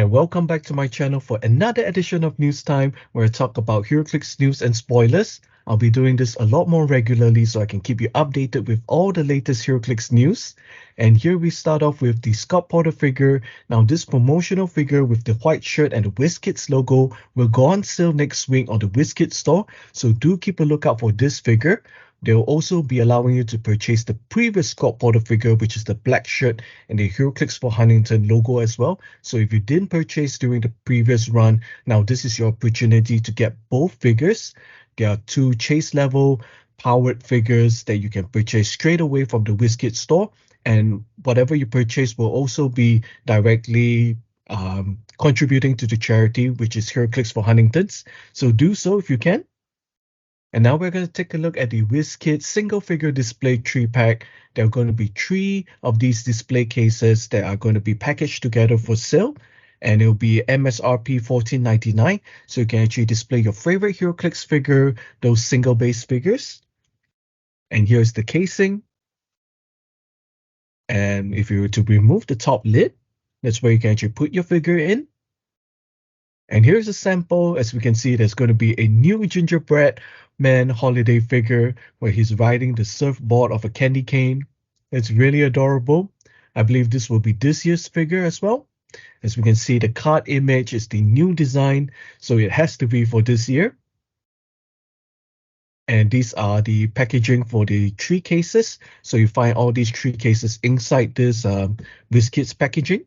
and welcome back to my channel for another edition of News Time, where I talk about HeroClix news and spoilers. I'll be doing this a lot more regularly so I can keep you updated with all the latest HeroClix news. And here we start off with the Scott Porter figure. Now this promotional figure with the white shirt and the WizKids logo will go on sale next week on the WizKids store, so do keep a lookout for this figure. They'll also be allowing you to purchase the previous Scott Porter figure, which is the black shirt and the HeroClix for Huntington logo as well. So if you didn't purchase during the previous run, now this is your opportunity to get both figures. There are two chase level powered figures that you can purchase straight away from the WizKids store, and whatever you purchase will also be directly contributing to the charity, which is HeroClix for Huntingtons. So do so if you can. And now we're going to take a look at the WizKids single figure display 3-pack. There are going to be 3 of these display cases that are going to be packaged together for sale. And it'll be MSRP $14.99. So you can actually display your favorite HeroClix figure, those single base figures. And here's the casing. And if you were to remove the top lid, that's where you can actually put your figure in. And here's a sample. As we can see, there's going to be a new gingerbread man holiday figure where he's riding the surfboard of a candy cane. It's really adorable. I believe this will be this year's figure as well. As we can see, the card image is the new design, so it has to be for this year. And these are the packaging for the 3 cases. So you find all these 3 cases inside this WizKids packaging.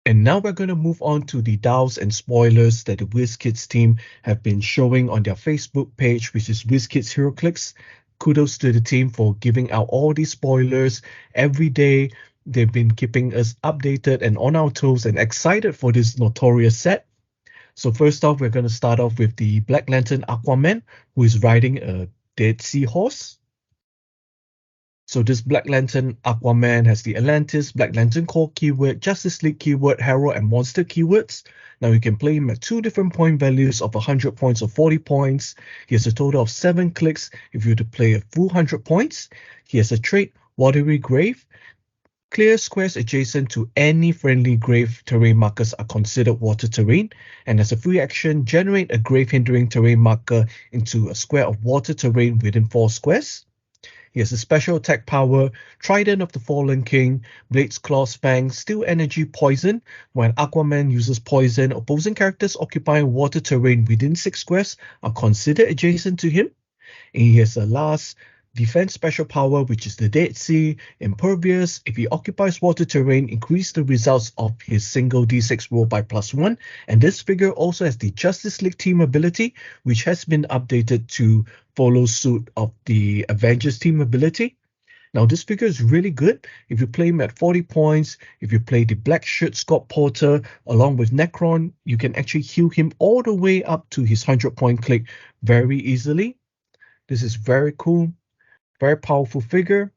And now we're going to move on to the doubts and spoilers that the WizKids team have been showing on their Facebook page, which is WizKids HeroClix. Kudos to the team for giving out all these spoilers every day. They've been keeping us updated and on our toes and excited for this Notorious set. So first off, we're going to start off with the Black Lantern Aquaman, who is riding a dead seahorse. So this Black Lantern Aquaman has the Atlantis, Black Lantern core keyword, Justice League keyword, Hero, and Monster keywords. Now you can play him at 2 different point values of 100 points or 40 points. He has a total of 7 clicks if you were to play a full 100 points. He has a trait, Watery Grave. Clear squares adjacent to any friendly grave terrain markers are considered water terrain. And as a free action, generate a grave hindering terrain marker into a square of water terrain within 4 squares. He has a special attack power, Trident of the Fallen King, Blades, Claws, Fangs, Steel Energy, Poison. When Aquaman uses poison, opposing characters occupying water terrain within 6 squares are considered adjacent to him. And he has a last defense special power, which is the Dead Sea, Impervious. If he occupies water terrain, increase the results of his single D6 roll by +1. And this figure also has the Justice League team ability, which has been updated to follow suit of the Avengers team ability. Now this figure is really good. If you play him at 40 points, if you play the black shirt Scott Porter along with Necron, you can actually heal him all the way up to his 100-point click very easily. This is very cool. Very powerful figure.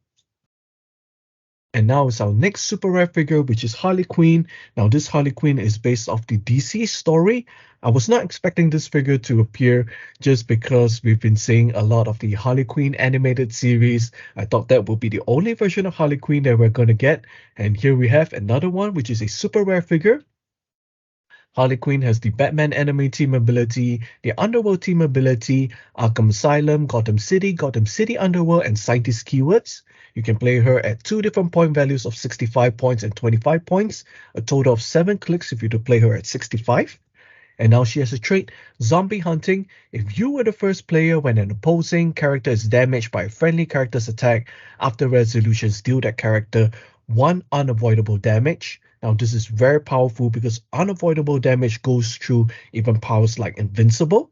And now it's our next super rare figure, which is Harley Quinn. Now this Harley Quinn is based off the DC story. I was not expecting this figure to appear just because we've been seeing a lot of the Harley Quinn animated series. I thought that would be the only version of Harley Quinn that we're going to get. And here we have another one, which is a super rare figure. Harley Quinn has the Batman Enemy team ability, the Underworld team ability, Arkham Asylum, Gotham City Underworld, and Scientist keywords. You can play her at 2 different point values of 65 points and 25 points, a total of 7 clicks if you to play her at 65. And now she has a trait, Zombie Hunting. If you were the first player when an opposing character is damaged by a friendly character's attack, after resolutions deal that character 1 unavoidable damage. Now this is very powerful because unavoidable damage goes through even powers like Invincible.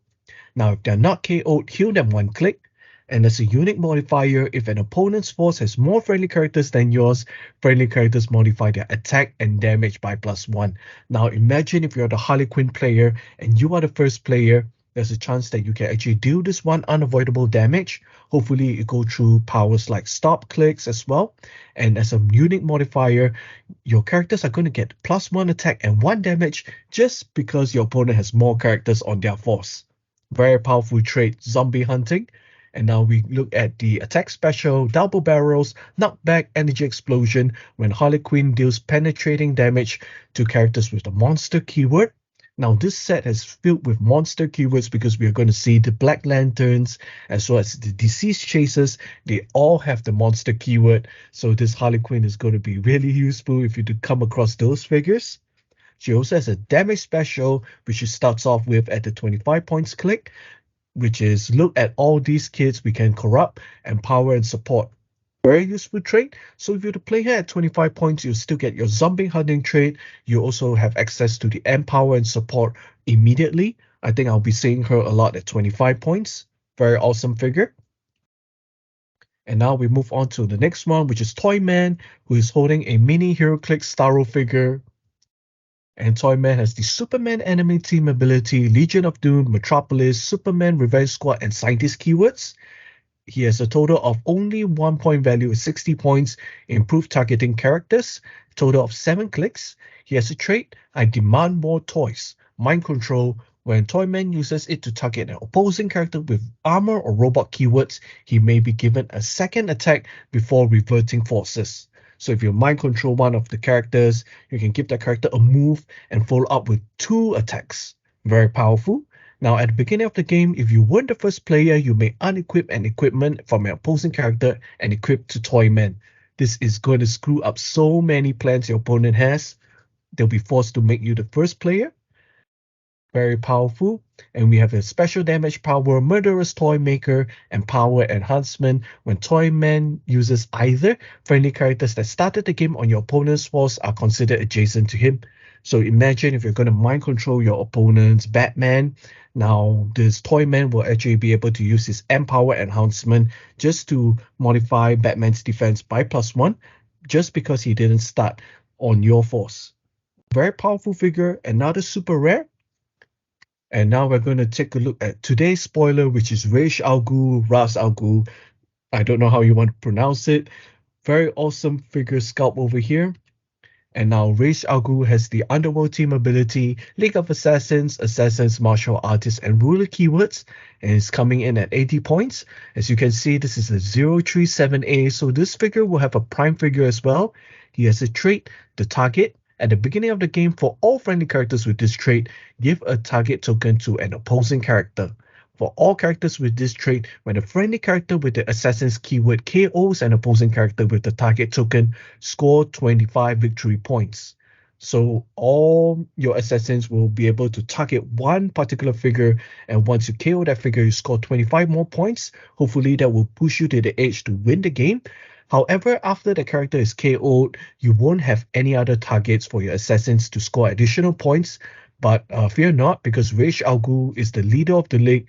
Now if they're not KO'd, heal them 1 click. And as a unique modifier, if an opponent's force has more friendly characters than yours, friendly characters modify their attack and damage by +1. Now imagine if you're the Harley Quinn player and you are the first player, there's a chance that you can actually deal this 1 unavoidable damage. Hopefully it go through powers like stop clicks as well. And as a unique modifier, your characters are going to get +1 attack and 1 damage just because your opponent has more characters on their force. Very powerful trait, Zombie Hunting. And now we look at the attack special, double barrels, knockback, energy explosion when Harley Quinn deals penetrating damage to characters with the monster keyword. Now this set is filled with monster keywords because we are going to see the Black Lanterns as well as the Deceased Chasers. They all have the monster keyword. So this Harley Quinn is going to be really useful if you do come across those figures. She also has a damage special, which she starts off with at the 25 points click, which is look at all these kids we can corrupt, empower, and support. Very useful trait. So if you were to play her at 25 points, you still get your zombie hunting trait. You also have access to the empower and support immediately. I think I'll be seeing her a lot at 25 points. Very awesome figure. And now we move on to the next one, which is Toyman, who is holding a mini HeroClix Starro figure. And Toyman has the Superman Enemy Team ability, Legion of Doom, Metropolis, Superman Revenge Squad, and Scientist keywords. He has a total of only 1 point value, 60 points, improved targeting characters, total of 7 clicks. He has a trait, I demand more toys, mind control. When Toyman uses it to target an opposing character with armor or robot keywords, he may be given a second attack before reverting forces. So if you mind control one of the characters, you can give that character a move and follow up with 2 attacks. Very powerful. Now at the beginning of the game, if you weren't the first player, you may unequip an equipment from an opposing character and equip to Toyman. This is going to screw up so many plans your opponent has. They'll be forced to make you the first player. Very powerful. And we have a special damage power, Murderous Toy Maker, and power enhancement. When Toyman uses either, friendly characters that started the game on your opponent's force are considered adjacent to him. So imagine if you're going to mind control your opponent's Batman. Now this Toyman will actually be able to use his Empower enhancement just to modify Batman's defense by +1, just because he didn't start on your force. Very powerful figure, another super rare. And now we're going to take a look at today's spoiler, which is Ra's al Ghul. I don't know how you want to pronounce it. Very awesome figure sculpt over here. And now Ra's al Ghul has the Underworld Team ability, League of Assassins, Martial Artists, and Ruler keywords. And it's coming in at 80 points. As you can see, this is a 037A, so this figure will have a prime figure as well. He has a trait, the target. At the beginning of the game, for all friendly characters with this trait, give a target token to an opposing character. For all characters with this trait, when a friendly character with the Assassin's keyword KOs an opposing character with the target token, score 25 victory points. So all your Assassins will be able to target one particular figure, and once you KO that figure, you score 25 more points. Hopefully that will push you to the edge to win the game. However, after the character is KO'd, you won't have any other targets for your Assassins to score additional points. But fear not, because Ra's al Ghul is the leader of the league.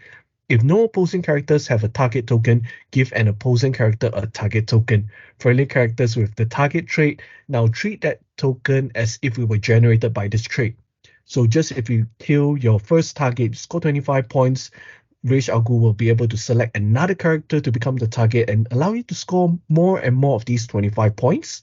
If no opposing characters have a target token, give an opposing character a target token. Friendly characters with the target trait, now treat that token as if it were generated by this trait. So just if you kill your first target, score 25 points, Ra's al Ghul will be able to select another character to become the target and allow you to score more and more of these 25 points.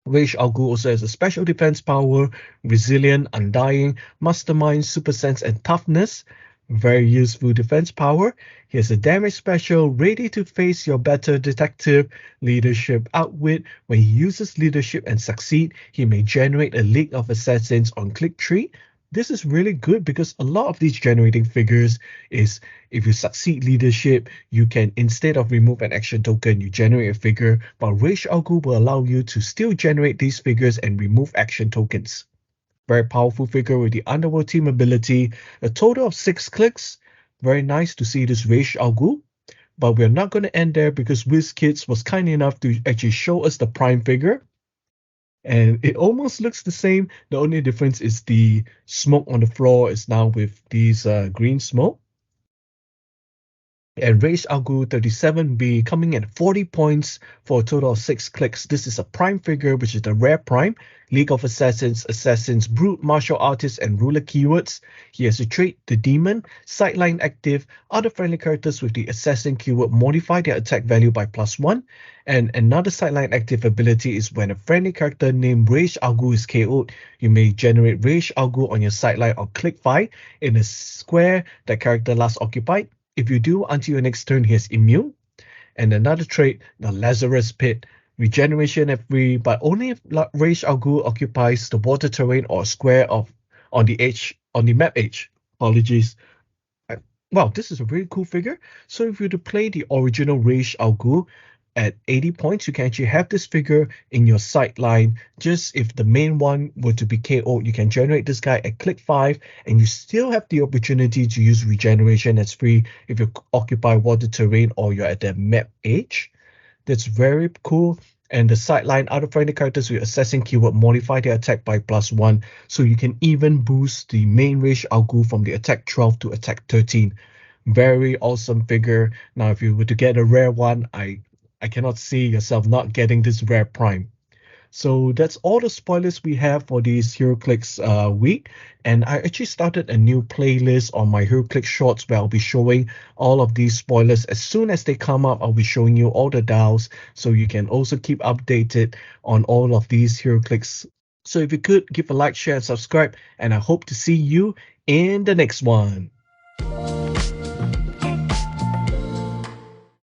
Ra's al Ghul also has a special defense power, Resilient, Undying, Mastermind, Super Sense, and Toughness. Very useful defense power. He has a damage special, Ready to Face Your Better Detective, Leadership, Outwit. When he uses Leadership and succeed, he may generate a League of Assassins on click tree. This is really good because a lot of these generating figures is if you succeed leadership, you can, instead of remove an action token, you generate a figure, but Ra's al Ghul will allow you to still generate these figures and remove action tokens. Very powerful figure with the Underworld Team ability, a total of 6 clicks. Very nice to see this Ra's al Ghul. But we're not going to end there because WizKids was kind enough to actually show us the prime figure. And it almost looks the same. The only difference is the smoke on the floor is now with these green smoke. And Ra's al Ghul 37B coming in at 40 points for a total of 6 clicks. This is a prime figure, which is the rare prime. League of Assassins, Brute, Martial Artists, and Ruler keywords. He has a trait, the Demon, Sideline active. Other friendly characters with the Assassin keyword modify their attack value by +1. And another Sideline active ability is when a friendly character named Ra's al Ghul is KO'd, you may generate Ra's al Ghul on your sideline or click 5 in a square that character last occupied. If you do, until your next turn, he has immune. And another trait, the Lazarus Pit. Regeneration at free, but only if Rage Al Ghul occupies the water terrain or square of on the map edge. Apologies. I- Wow, this is a very cool figure. So if you were to play the original Rage Al Ghul at 80 points, you can actually have this figure in your sideline. Just if the main one were to be KO'd, you can generate this guy at click 5, and you still have the opportunity to use regeneration as free if you occupy water terrain or you're at the map edge. That's very cool. And the sideline, other friendly characters with assassin keyword modify their attack by +1. So you can even boost the main Rage Al Ghul from the attack 12 to attack 13. Very awesome figure. Now, if you were to get a rare one, I cannot see yourself not getting this rare prime. So that's all the spoilers we have for this HeroClix week. And I actually started a new playlist on my HeroClix shorts where I'll be showing all of these spoilers. As soon as they come up, I'll be showing you all the dials so you can also keep updated on all of these HeroClix. So if you could give a like, share, and subscribe, and I hope to see you in the next one.